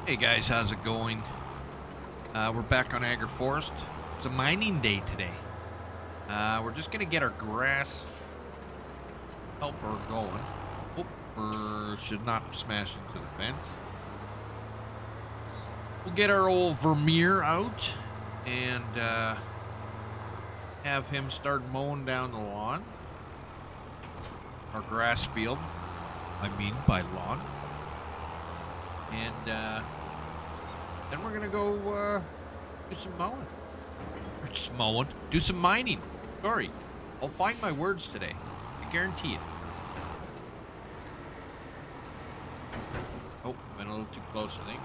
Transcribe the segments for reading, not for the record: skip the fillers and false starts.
Hey guys, how's it going? We're back on Agroforest. It's a mining day today. We're just gonna get our grass helper going. Should not smash into the fence. We'll get our old Vermeer out and have him start mowing down the lawn. Our grass field, I mean by lawn. And then we're gonna go do some mowing. Or just mowing. Do some mining. Sorry. I'll find my words today. I guarantee it. Oh, went a little too close, I think.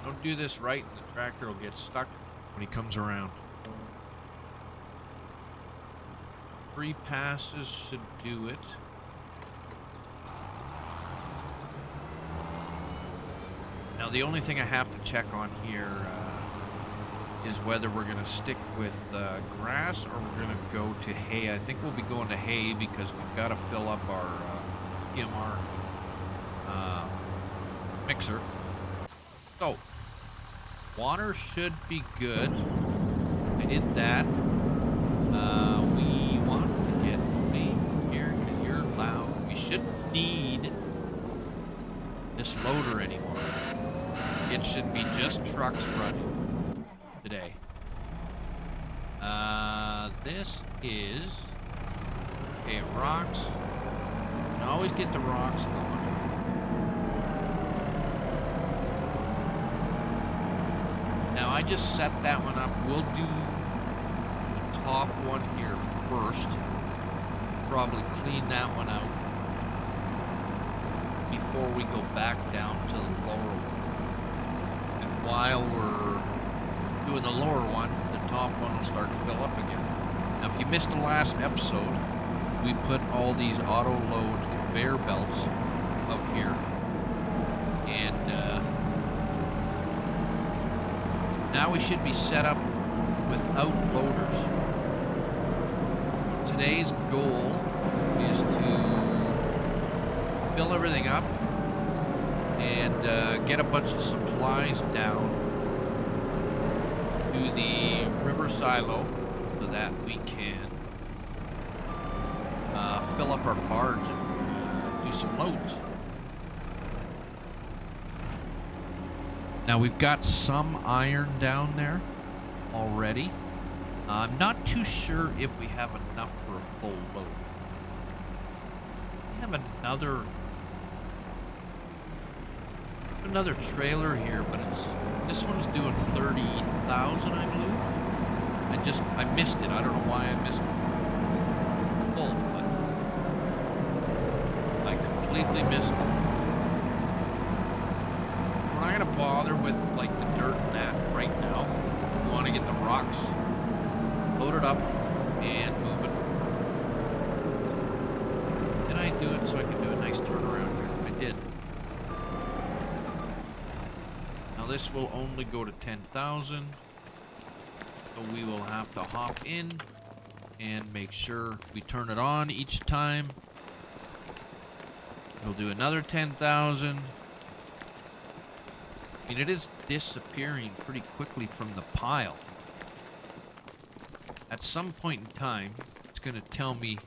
Don't do this right and the tractor will get stuck when he comes around. 3 passes should do it. Now the only thing I have to check on here is whether we're going to stick with grass or we're going to go to hay. I think we'll be going to hay because we've got to fill up our PMR mixer. So, water should be good. I did that. We want to get me here because you're loud. We shouldn't need this loader anymore. It should be just trucks running today. This is okay. Rocks. You can always get the rocks going. Now I just set that one up. We'll do the top one here first. Probably clean that one out before we go back down to the lower one. And while we're doing the lower one, the top one will start to fill up again. Now if you missed the last episode, we put all these auto load conveyor belts out here. And now we should be set up without loaders. Today's goal is to fill everything up and get a bunch of supplies down to the river silo so that we can fill up our barge and do some loads. Now we've got some iron down there already. I'm not too sure if we have enough for a full load. We have another trailer here, but this one's doing 30,000, I believe. I missed it. I don't know why I missed it. Full, but I completely missed it. We're not gonna bother with like the dirt and that right now. We want to get the rocks loaded up and moving. Did I do it so I can do a nice turnaround here? I did. Now this will only go to 10,000. So we will have to hop in and make sure we turn it on each time. We'll do another 10,000. I mean, it is disappearing pretty quickly from the pile. At some point in time, it's going to tell me...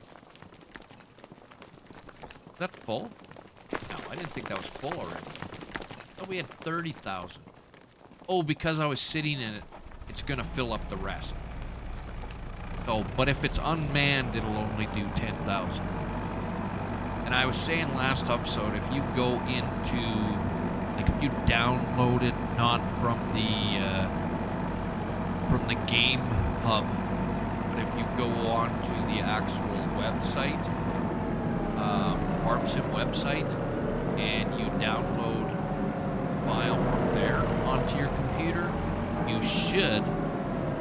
Is that full? No, I didn't think that was full already. I thought we had 30,000. Oh, because I was sitting in it, it's going to fill up the rest. So, but if it's unmanned, it'll only do 10,000. And I was saying last episode, if you go into... Like if you download it not from the game hub, but if you go on to the actual website, FarmSim website, and you download the file from there onto your computer, you should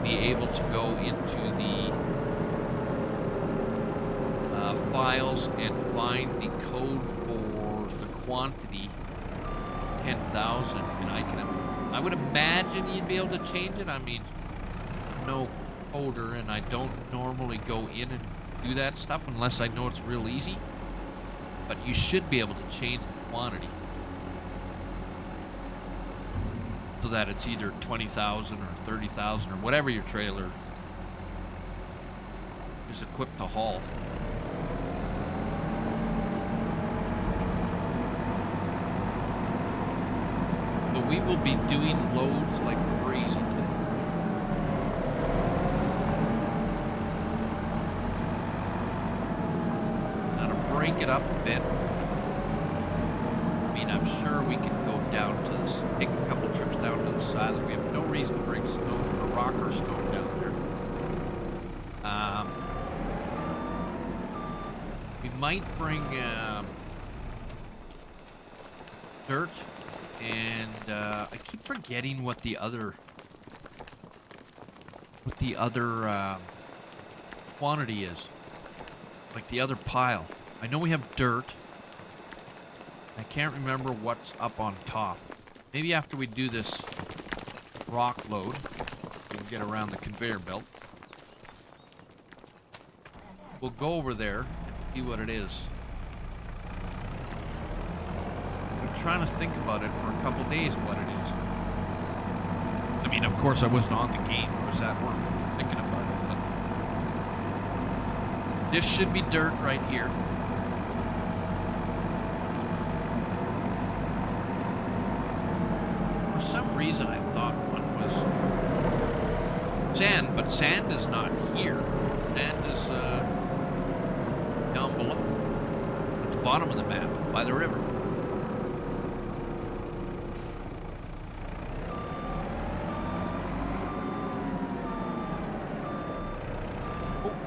be able to go into the files and find the code for the quantity 10,000, and I would imagine you'd be able to change it. I mean, I'm no coder, and I don't normally go in and do that stuff unless I know it's real easy. But you should be able to change the quantity so that it's either 20,000 or 30,000 or whatever your trailer is equipped to haul. But we will be doing loads like crazy today. Now to break it up a bit, I mean, I'm sure we can go down to this, take a couple trips down to the silo. We have no reason to bring stone or rock or stone down there. We might bring dirt, and I keep forgetting what the other quantity is, like the other pile. I know we have dirt. I can't remember what's up on top. Maybe after we do this rock load, we'll get around the conveyor belt. We'll go over there and see what it is. I'm trying to think about it for a couple days, what it is. I mean, of course, I wasn't on the game. I was at work thinking about it. But this should be dirt right here. For some reason, I thought one was sand, but sand is not here. Sand is down below, at the bottom of the map, by the river.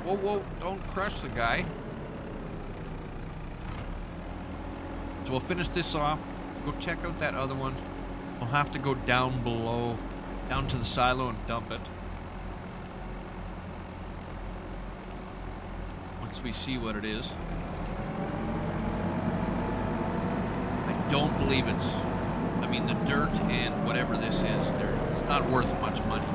Whoa, whoa, don't crush the guy. So we'll finish this off, go check out that other one. We'll have to go down below, down to the silo and dump it. Once we see what it is. I don't believe it's, I mean, the dirt and whatever this is, it's not worth much money.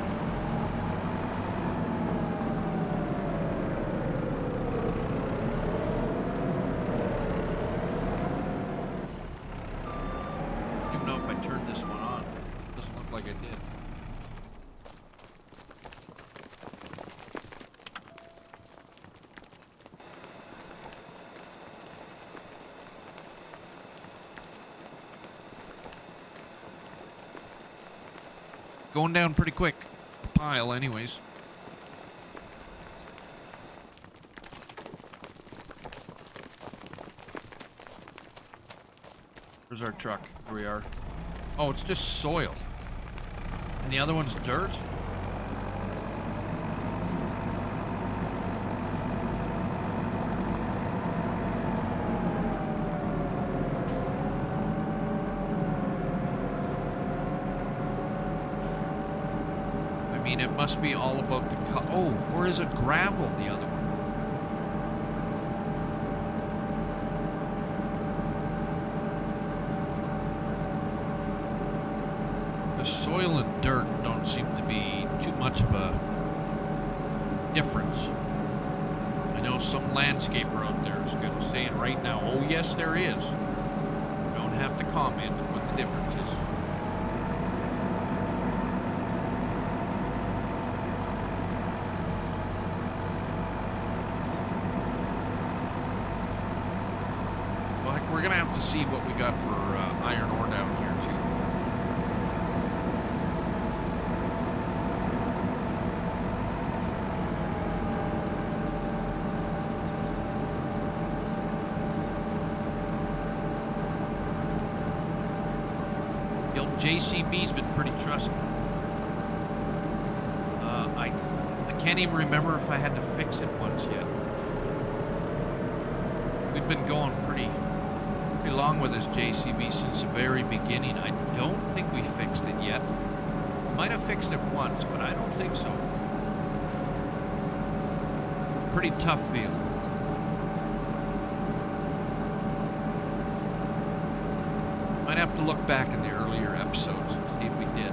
Going down pretty quick. Pile, anyways. Where's our truck? Here we are. Oh, it's just soil. And the other one's dirt? It must be all about the oh, or is it gravel, the other one? The soil and dirt don't seem to be too much of a difference. I know some landscaper out there is going to say it right now. Oh yes, there is. You don't have to comment on what the difference is. We're gonna have to see what we got for iron ore down here too. The old JCB's been pretty trusty. I can't even remember if I had to fix it once yet. We've been going pretty long with this JCB since the very beginning. I don't think we fixed it yet. Might have fixed it once, but I don't think so. Pretty tough vehicle. Might have to look back in the earlier episodes and see if we did.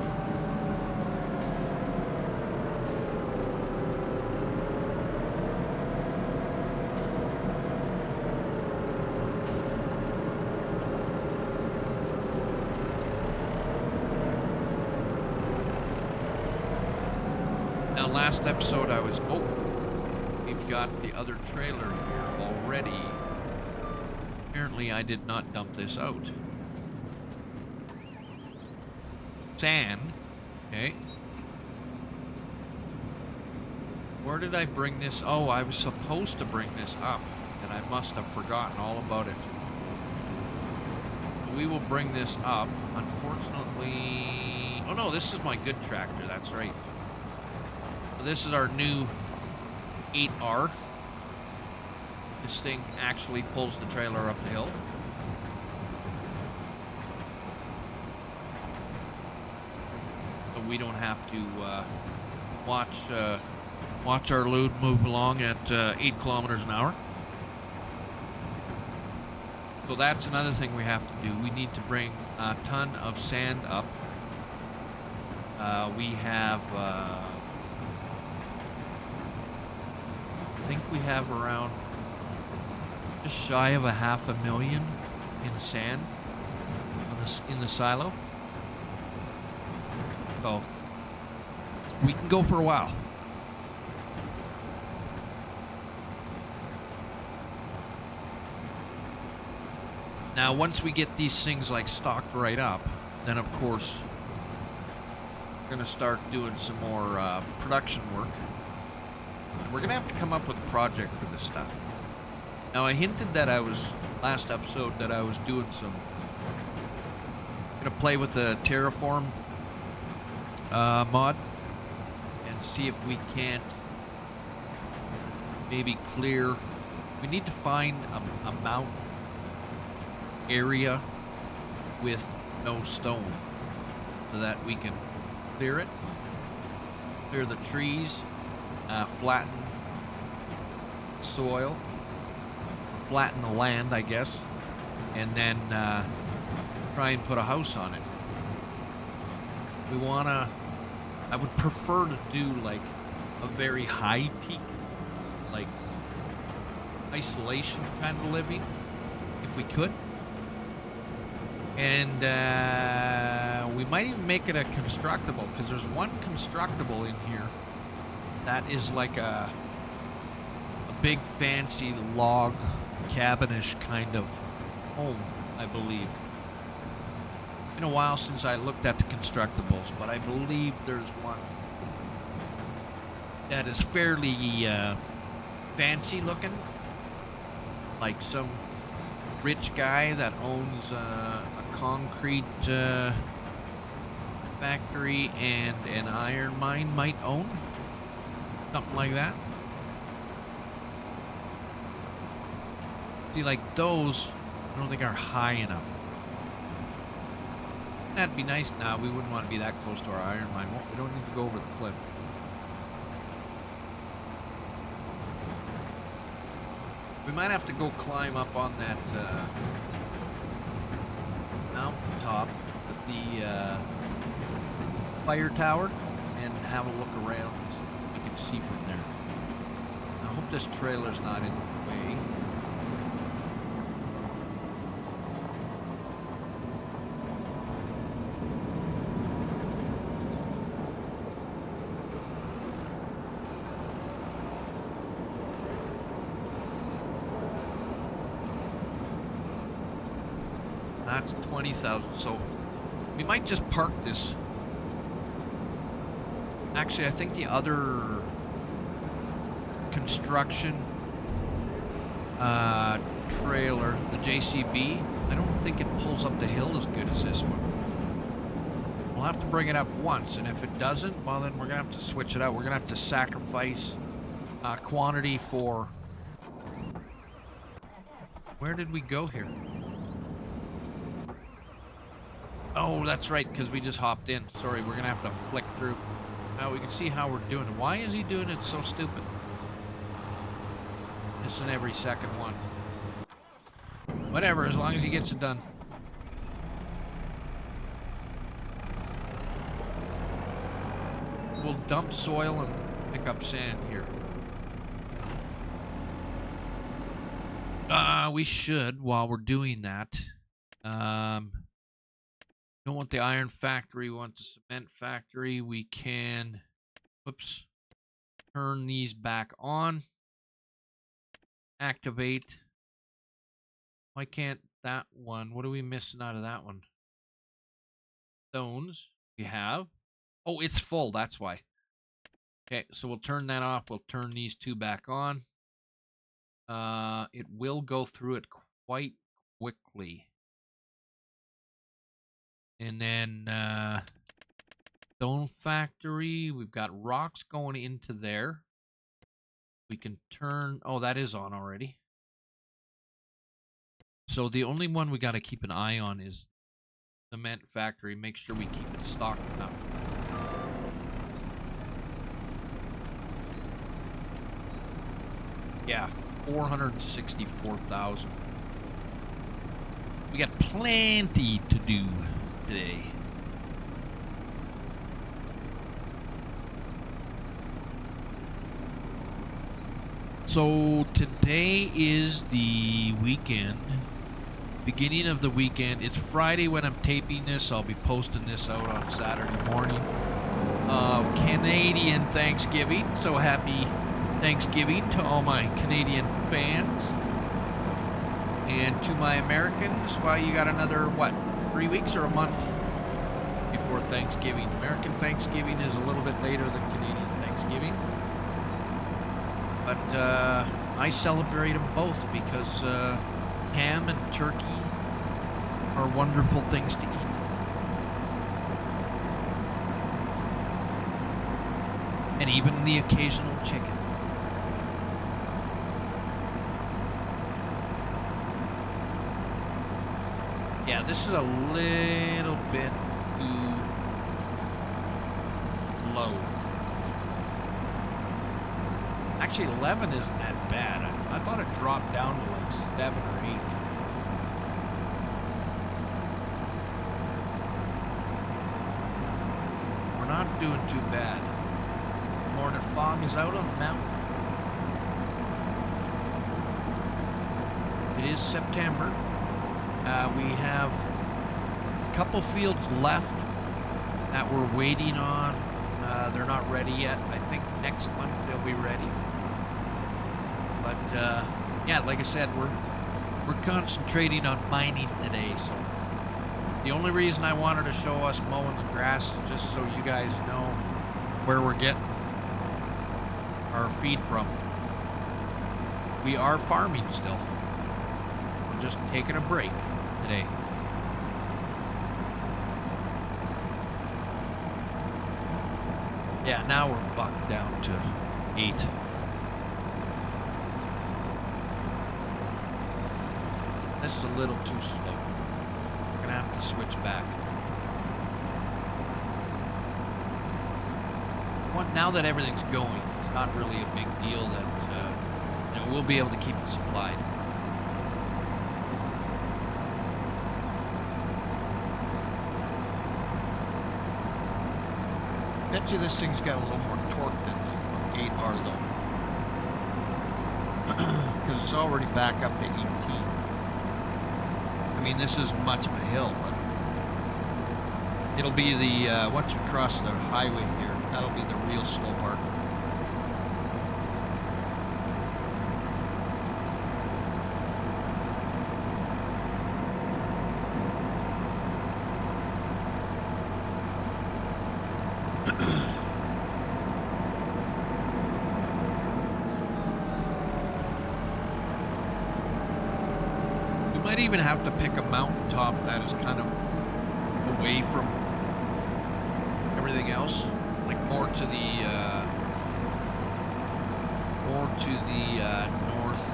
last episode I was... Oh, we've got the other trailer here already. Apparently I did not dump this out. Sand. Okay. Where did I bring this? Oh, I was supposed to bring this up, and I must have forgotten all about it. We will bring this up. Unfortunately... Oh no, this is my good tractor, that's right. So this is our new 8R. This thing actually pulls the trailer up the hill. So we don't have to watch our load move along at 8 kilometers an hour. So that's another thing we have to do. We need to bring a ton of sand up. We have, I think we have around just shy of 500,000 in sand in the silo. So we can go for a while. Now, once we get these things like stocked right up, then of course we're gonna start doing some more production work. And we're gonna have to come up with a project for this stuff. Now, I hinted that last episode that I was doing gonna play with the Terraform mod and see if we can't maybe clear. We need to find a mountain area with no stone so that we can clear the trees, flatten soil, flatten the land, I guess, and then try and put a house on it. I would prefer to do like a very high peak, like isolation kind of living, if we could. And we might even make it a constructible, because there's one constructible in here that is like a big fancy log cabinish kind of home, I believe. It's been a while since I looked at the constructibles, but I believe there's one that is fairly fancy looking, like some rich guy that owns a concrete factory and an iron mine might own. Something like that. See, like those, I don't think are high enough. That'd be nice. Nah, we wouldn't want to be that close to our iron mine. We don't need to go over the cliff. We might have to go climb up on that mountaintop with the fire tower and have a look around so we can see from there. I hope this trailer's not in the way. That's 20,000, so we might just park this. Actually, I think the other construction trailer, the JCB, I don't think it pulls up the hill as good as this one. We'll have to bring it up once, and if it doesn't, well then we're gonna have to switch it out. We're gonna have to sacrifice quantity for... Where did we go here? Oh, that's right, because we just hopped in. Sorry, we're going to have to flick through. Now we can see how we're doing it. Why is he doing it so stupid? Missing every second one. Whatever, as long as he gets it done. We'll dump soil and pick up sand here. We should, while we're doing that. Don't want the iron factory, we want the cement factory. We can, whoops, turn these back on. Activate. Why can't that one? What are we missing out of that one? Stones. We have. Oh, it's full. That's why. Okay, so we'll turn that off. We'll turn these two back on. It will go through it quite quickly. And then stone factory. We've got rocks going into there. We can turn. Oh, that is on already. So the only one we got to keep an eye on is cement factory. Make sure we keep it stocked enough. Yeah, 464,000. We got plenty to do today. So today is the weekend. Beginning of the weekend. It's Friday when I'm taping this. I'll be posting this out on Saturday morning of Canadian Thanksgiving. So happy Thanksgiving to all my Canadian fans. And to my Americans, well, you got another, what, 3 weeks or a month before Thanksgiving. American Thanksgiving is a little bit later than Canadian Thanksgiving. But I celebrate them both because ham and turkey are wonderful things to eat. And even the occasional chicken. Yeah, this is a little bit too low. Actually, 11 isn't that bad. I thought it dropped down to like 7 or 8. We're not doing too bad. Morning fog is out on the mountain. It is September. We have a couple fields left that we're waiting on. They're not ready yet. I think next month they'll be ready. But yeah, like I said, we're concentrating on mining today. So the only reason I wanted to show us mowing the grass is just so you guys know where we're getting our feed from. We are farming still. We're just taking a break today. Yeah, now we're bucked down to 8. This is a little too slow. We're gonna have to switch back. Now that everything's going, it's not really a big deal that you know, we'll be able to keep it supplied. Bet you this thing's got a little more torque than the 8R though. Because it's already back up to 18. I mean, this isn't much of a hill, but it'll be the, once we cross the highway here, that'll be the real slow part. Might even have to pick a mountaintop that is kind of away from everything else, like more to the north.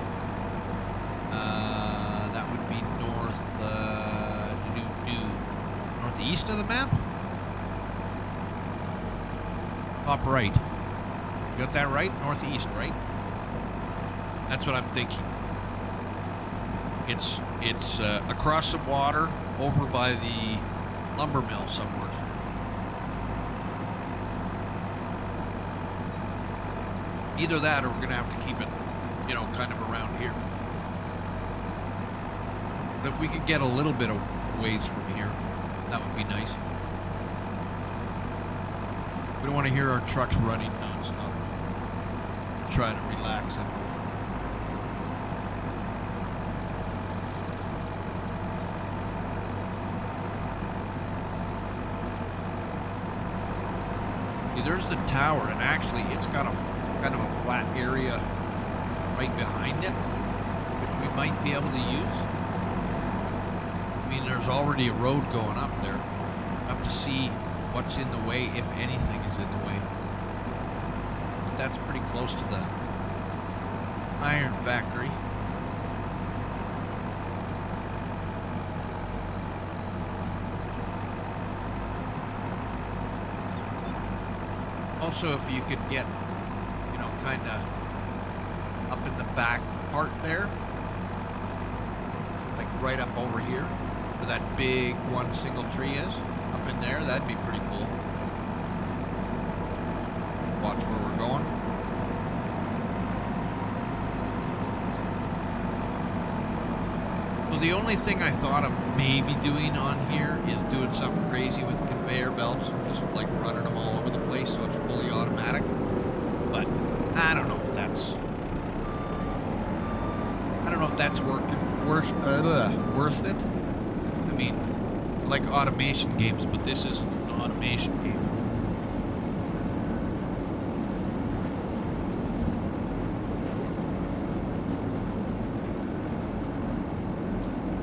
That would be northeast of the map. Top right. You got that right? Northeast, right? That's what I'm thinking. It's across the water, over by the lumber mill somewhere. Either that, or we're gonna have to keep it, you know, kind of around here. But if we could get a little bit of ways from here, that would be nice. We don't want to hear our trucks running nonstop. trying to relax it. See, there's the tower, and actually it's got a kind of a flat area right behind it, which we might be able to use. I mean, there's already a road going up there. We'll have to see what's in the way, if anything is in the way. But that's pretty close to the iron factory. Also, if you could get, you know, kind of up in the back part there, like right up over here, where that big one single tree is, up in there, that'd be pretty cool. Watch where we're going. So the only thing I thought of maybe doing on here is doing something crazy with conveyor belts, just like running them all over the place so it's fully automatic. But I don't know if that's worth it. I mean, I like automation games, but this isn't an automation game.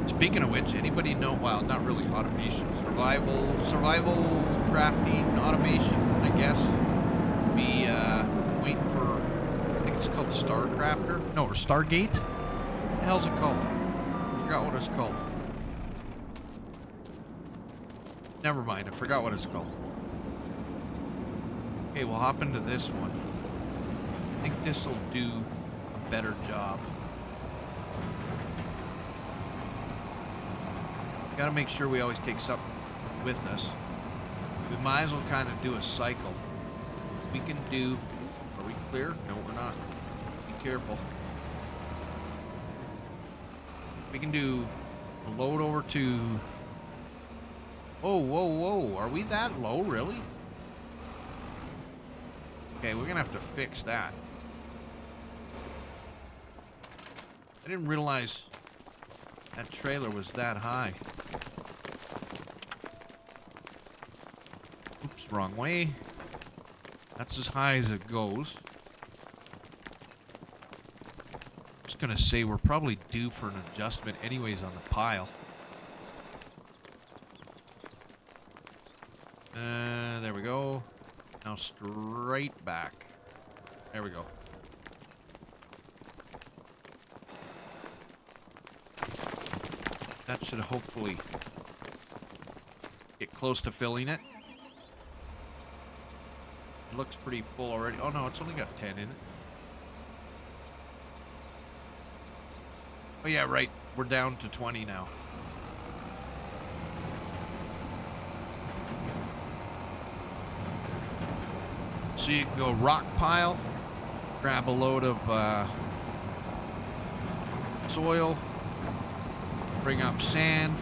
Speaking of which, anybody know, well, not really automation, survival crafting automation, I guess. Be waiting for, I think it's called Star Crafter. No, or Stargate? What the hell's it called? I forgot what it's called. Never mind, I forgot what it's called. Okay, we'll hop into this one. I think this will do a better job. Gotta make sure we always take something with us. We might as well kind of do a cycle. We can do... Are we clear? No, we're not. Be careful. We can do a load over to... Oh, whoa, whoa. Are we that low, really? Okay, we're gonna have to fix that. I didn't realize that trailer was that high. Oops, wrong way. That's as high as it goes. Just gonna say we're probably due for an adjustment anyways on the pile. There we go. Now straight back. There we go. That should hopefully get close to filling it. It looks pretty full already. Oh no, it's only got 10 in it. Oh yeah, right. We're down to 20 now. So you can go rock pile, grab a load of soil, bring up sand,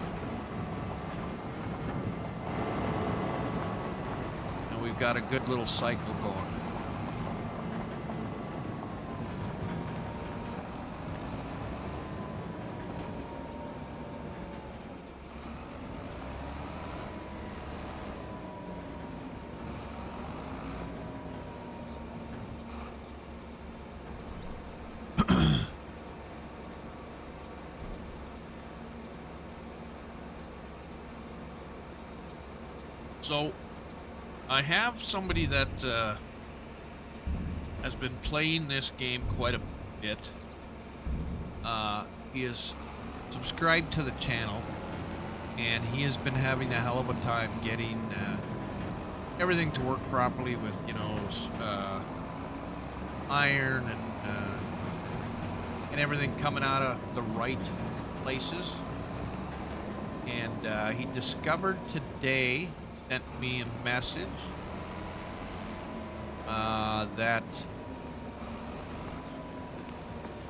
and we've got a good little cycle going. So, I have somebody that has been playing this game quite a bit. He is subscribed to the channel, and he has been having a hell of a time getting everything to work properly with, you know, iron and everything coming out of the right places. And he discovered today, sent me a message that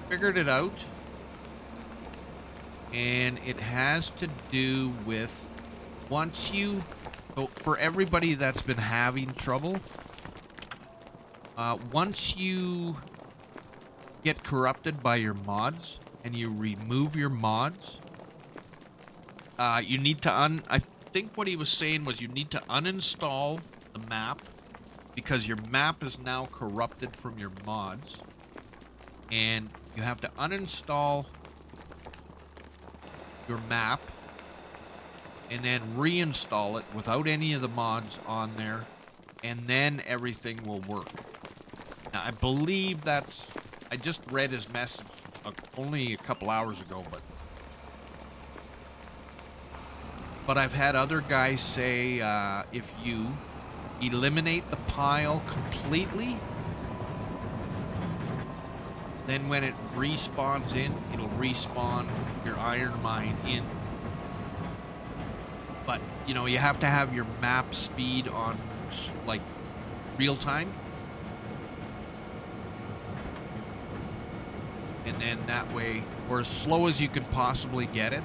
figured it out, and it has to do with once you, so for everybody that's been having trouble, once you get corrupted by your mods and you remove your mods, you need to I think what he was saying was you need to uninstall the map because your map is now corrupted from your mods, and you have to uninstall your map and then reinstall it without any of the mods on there, and then everything will work. Now, I believe that's... I just read his message only a couple hours ago, but I've had other guys say if you eliminate the pile completely, then when it respawns in, it'll respawn your iron mine in. But, you know, you have to have your map speed on, like, real time. And then that way, or as slow as you can possibly get it.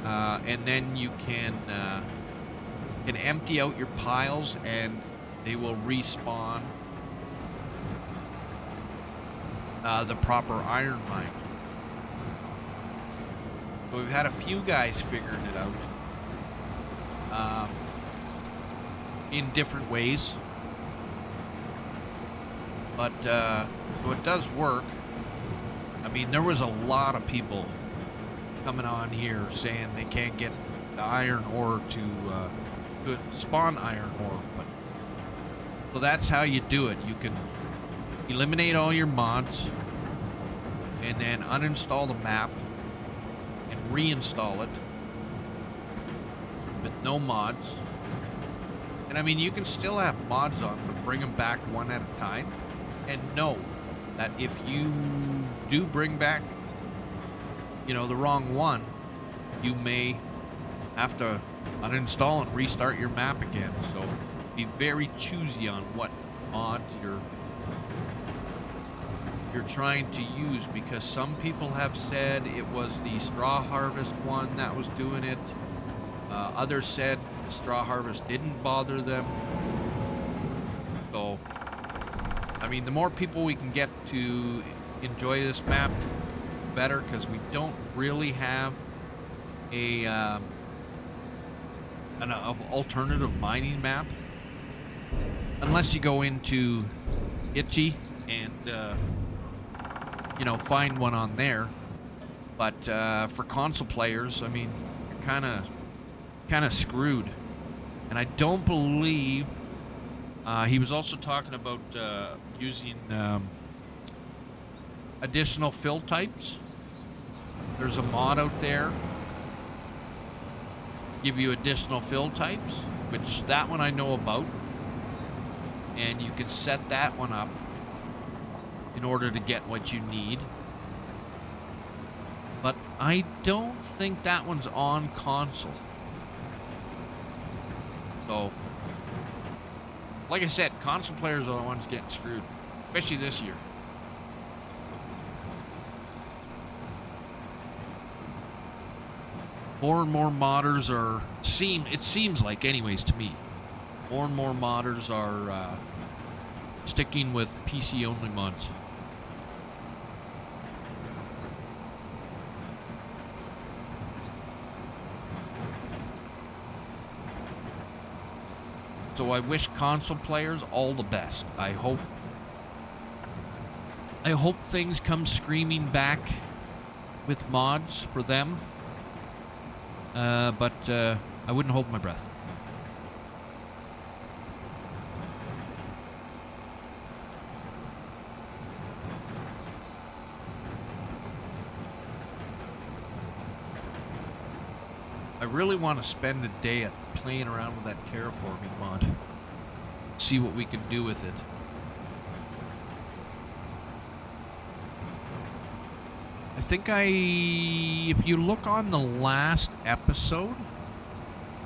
And then you can empty out your piles and they will respawn the proper iron mine. So we've had a few guys figuring it out in different ways, but so it does work. I mean, there was a lot of people coming on here saying they can't get the iron ore to spawn iron ore, but so that's how you do it. You can eliminate all your mods and then uninstall the map and reinstall it with no mods. And I mean, you can still have mods on, but bring them back one at a time. And know that if you do bring back, you know, the wrong one, you may have to uninstall and restart your map again. So be very choosy on what mods you're trying to use, because some people have said it was the straw harvest one that was doing it. Others said the straw harvest didn't bother them. So, I mean, the more people we can get to enjoy this map, better, because we don't really have an alternative mining map, unless you go into Itchy and you know, find one on there. But for console players, I mean, you're kind of screwed. And I don't believe he was also talking about using additional fill types. There's a mod out there give you additional fill types, which that one I know about, and you can set that one up in order to get what you need. But I don't think that one's on console. So, like I said, console players are the ones getting screwed, especially this year. More and more modders are, it seems like anyways to me, more and more modders are sticking with PC only mods. So I wish console players all the best. I hope things come screaming back with mods for them. But I wouldn't hold my breath. I really want to spend a day at playing around with that terraforming mod. See what we can do with it. I think if you look on the last episode,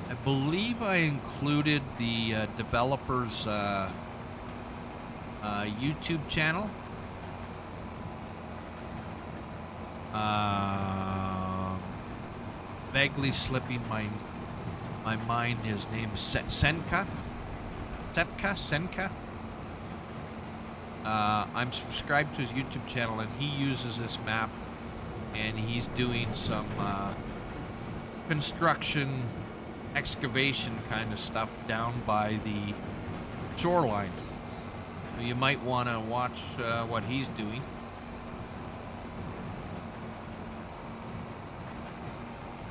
I believe I included the developer's YouTube channel. Vaguely slipping my mind, his name is Senka. I'm subscribed to his YouTube channel, and he uses this map, and he's doing some construction, excavation kind of stuff down by the shoreline. So you might want to watch what he's doing.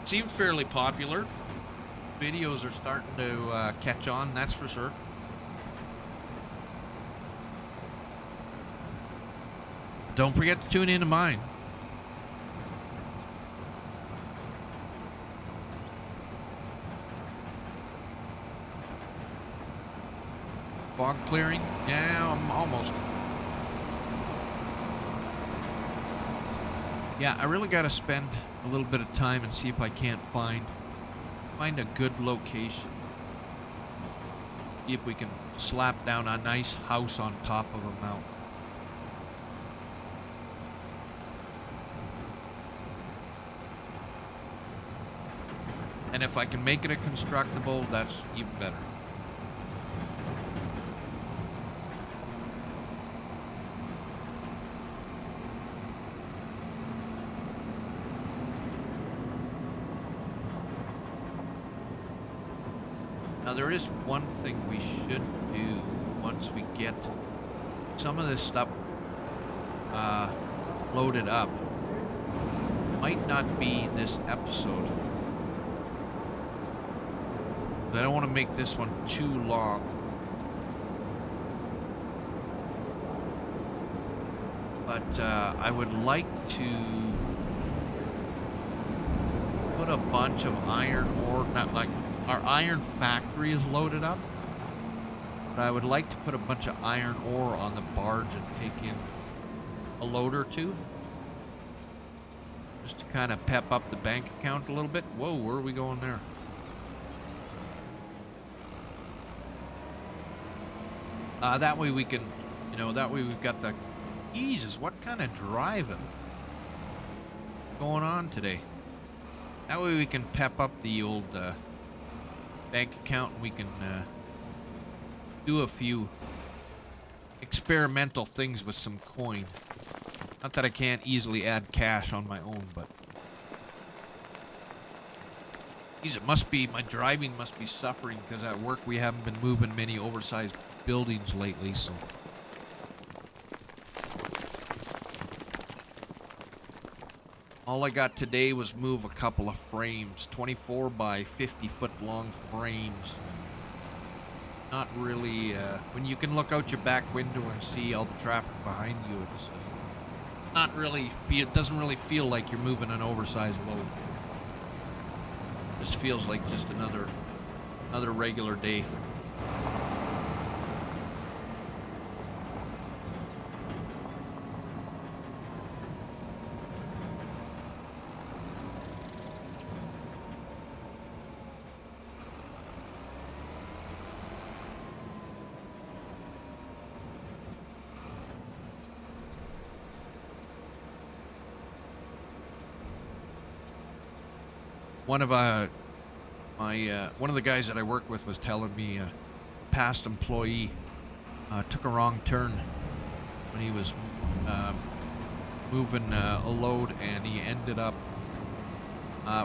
Seems fairly popular. Videos are starting to catch on, that's for sure. Don't forget to tune into mine. Fog clearing? Yeah, I'm almost. Yeah, I really gotta spend a little bit of time and see if I can't find a good location. See if we can slap down a nice house on top of a mountain. And if I can make it a constructible, that's even better. Now there is one thing we should do once we get some of this stuff loaded up. Might not be this episode. I don't want to make this one too long. But I would like to put a bunch of iron ore, not like our iron factory is loaded up, but I would like to put a bunch of iron ore on the barge and take in a load or two. Just to kind of pep up the bank account a little bit. Whoa, where are we going there? That way we can, you know, that way we've got the... Jesus, what kind of driving going on today? That way we can pep up the old bank account, and we can do a few experimental things with some coin. Not that I can't easily add cash on my own, but... Geez, it must be, my driving must be suffering, because at work we haven't been moving many oversized buildings lately, so... All I got today was move a couple of frames, 24 by 50 foot long frames. Not really, when you can look out your back window and see all the traffic behind you, it's not really it doesn't really feel like you're moving an oversized load. Just feels like just another regular day. One of the guys that I work with was telling me a past employee took a wrong turn when he was moving a load, and he ended up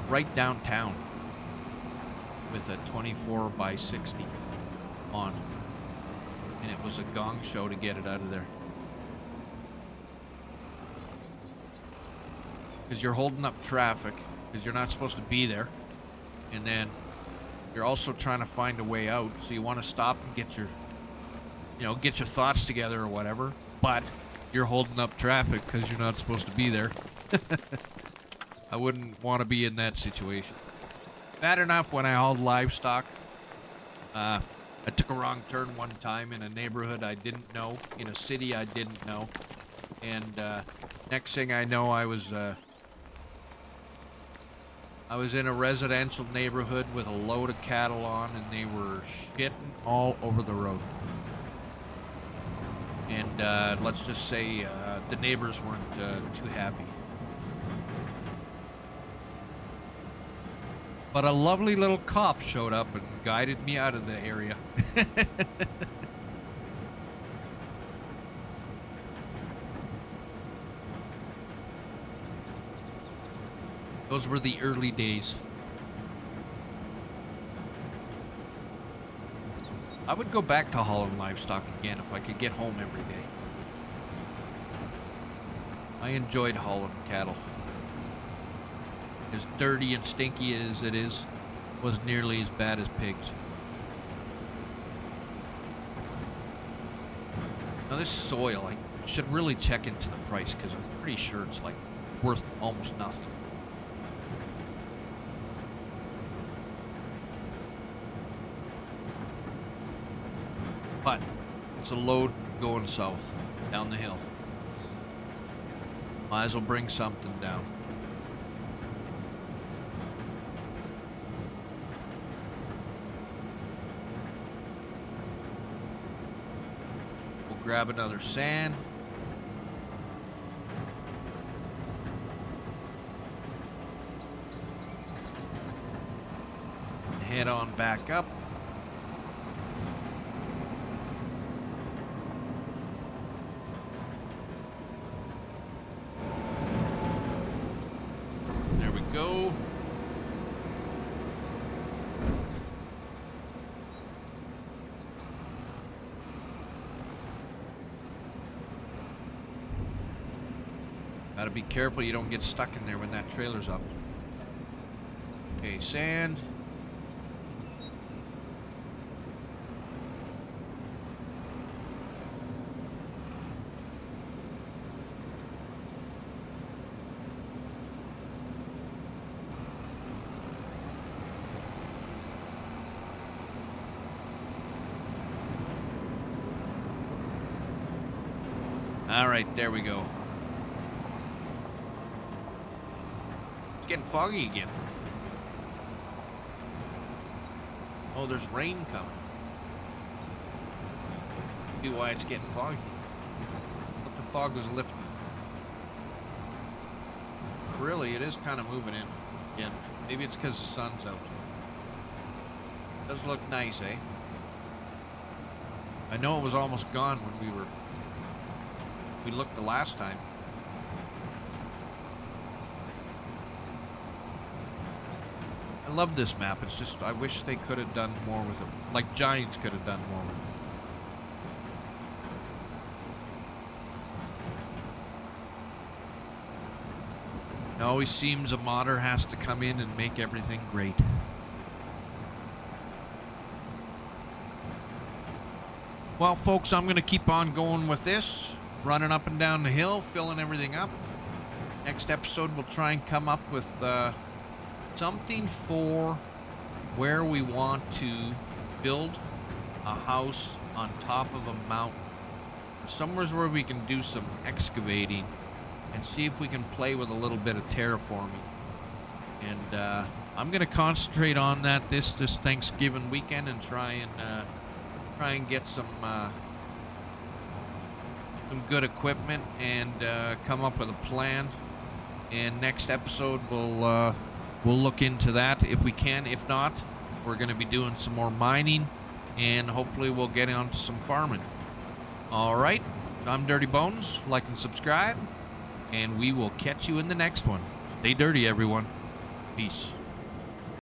right downtown with a 24 by 60 on, and it was a gong show to get it out of there. Because you're holding up traffic, because you're not supposed to be there, and then you're also trying to find a way out, so you want to stop and get your thoughts together or whatever, but you're holding up traffic because you're not supposed to be there. I wouldn't want to be in that situation. Bad enough when I hauled livestock. I took a wrong turn one time in a neighborhood I didn't know, in a city I didn't know, and next thing I know, I was in a residential neighborhood with a load of cattle on, and they were shitting all over the road. And let's just say the neighbors weren't too happy. But a lovely little cop showed up and guided me out of the area. Those were the early days. I would go back to hauling livestock again if I could get home every day. I enjoyed hauling cattle. As dirty and stinky as it is, was nearly as bad as pigs. Now this soil, I should really check into the price because I'm pretty sure it's like worth almost nothing. But it's a load going south, down the hill. Might as well bring something down. We'll grab another sand. Head on back up. There we go. Gotta be careful you don't get stuck in there when that trailer's up. Okay, sand. Alright, there we go. It's getting foggy again. Oh, there's rain coming. See why it's getting foggy. But the fog was lifting. Really, it is kind of moving in again. Maybe it's because the sun's out. Does look nice, eh? I know it was almost gone when we looked the last time. I love this map. It's just, I wish they could have done more with it. Like Giants could have done more with it. It always seems a modder has to come in and make everything great. Well, folks, I'm going to keep on going with this. Running up and down the hill, filling everything up. Next episode, we'll try and come up with something for where we want to build a house on top of a mountain. Somewhere where we can do some excavating and see if we can play with a little bit of terraforming. And I'm going to concentrate on that this Thanksgiving weekend and try and get some good equipment and come up with a plan. And next episode we'll look into that if we can. If not, we're going to be doing some more mining and hopefully we'll get on to some farming. Alright, I'm Dirty Bones. Like and subscribe, and we will catch you in the next one. Stay dirty, everyone. Peace.